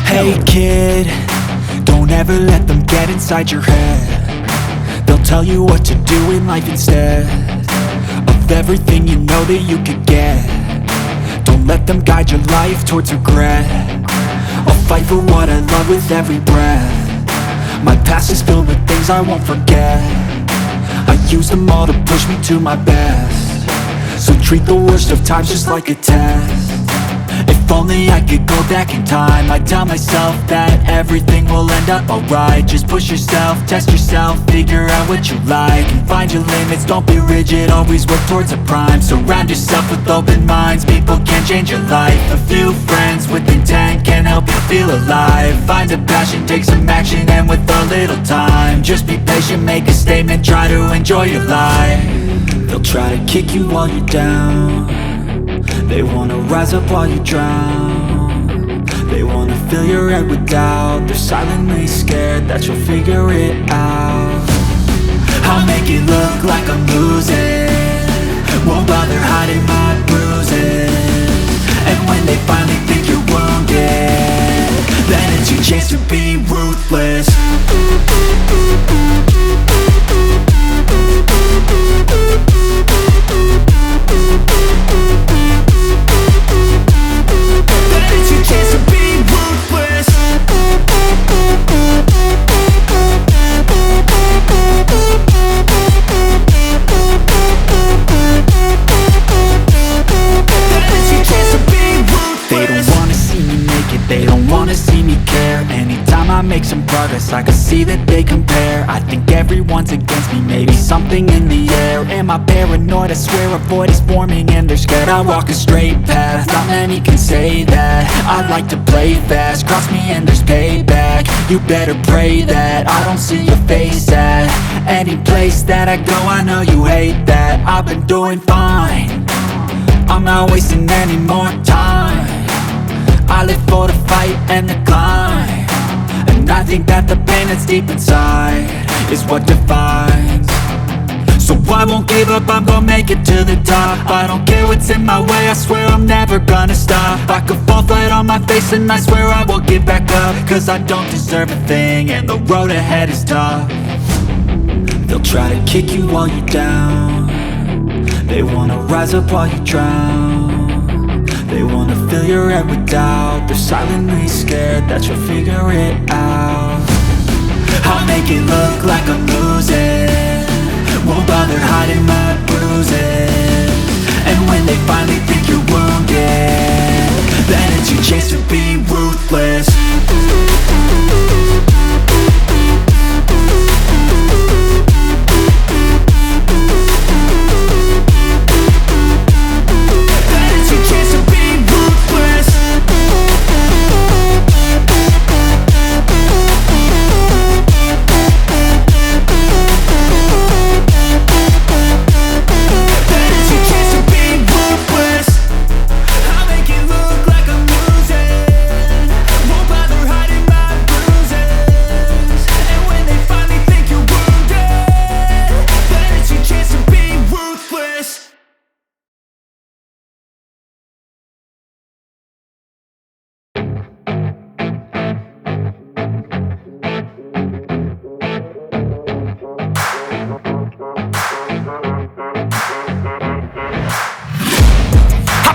Hey kid, don't ever let them get inside your head. They'll tell you what to do in life instead of everything you know that you could get. Don't let them guide your life towards regret. I'll fight for what I love with every breath. My past is filled with things I won't forget. I use them all to push me to my best. So treat the worst of times just like a test. If only I could go back in time, I'd tell myself that everything will end up alright. Just push yourself, test yourself, figure out what you like, and find your limits, don't be rigid, always work towards a prime. Surround yourself with open minds, people can change your life. A few friends with intent can help you feel alive. Find a passion, take some action, and with a little time, just be patient, make a statement, try to enjoy your life. They'll try to kick you while you're down. They wanna rise up while you drown. They wanna fill your head with doubt. They're silently scared that you'll figure it out. I'll make it look like I'm losing, won't bother hiding my bruises. And when they finally think you're wounded, then it's your chance to be ruthless. They don't wanna see me care. Anytime I make some progress, I can see that they compare. I think everyone's against me, maybe something in the air. Am I paranoid? I swear a void is forming and they're scared I walk a straight path. Not many can say that. I like to play fast, cross me and there's payback. You better pray that I don't see your face at any place that I go. I know you hate that. I've been doing fine, I'm not wasting any more time. I live for the fight and the climb, and I think that the pain that's deep inside is what defines. So I won't give up, I'm gonna make it to the top. I don't care what's in my way, I swear I'm never gonna stop. I could fall flat on my face and I swear I will get back up, cause I don't deserve a thing and the road ahead is tough. They'll try to kick you while you're down. They wanna rise up while you drown. They wanna fill your head with doubt. They're silently scared that you'll figure it out. I'll make it look like I'm losing, won't bother hiding my bruises. And when they finally think you're wounded, then it's your chance to be ruthless.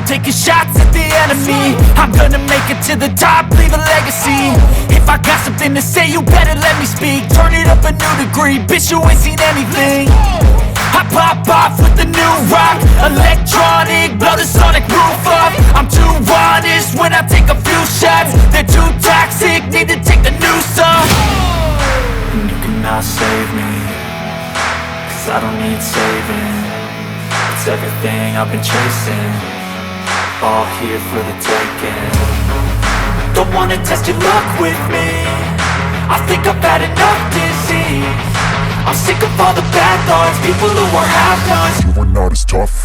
Taking shots at the enemy, I'm gonna make it to the top, leave a legacy. If I got something to say, you better let me speak. Turn it up a new degree, bitch, you ain't seen anything. I pop off with the new rock, electronic, blow the sonic roof up. I'm too honest when I take a few shots. They're too toxic, need to take the noose off. And you cannot save me, cause I don't need saving. It's everything I've been chasing, all here for the taking. Don't wanna test your luck with me, I think I've had enough disease. I'm sick of all the bad thoughts, people who are half-nots. You are not as tough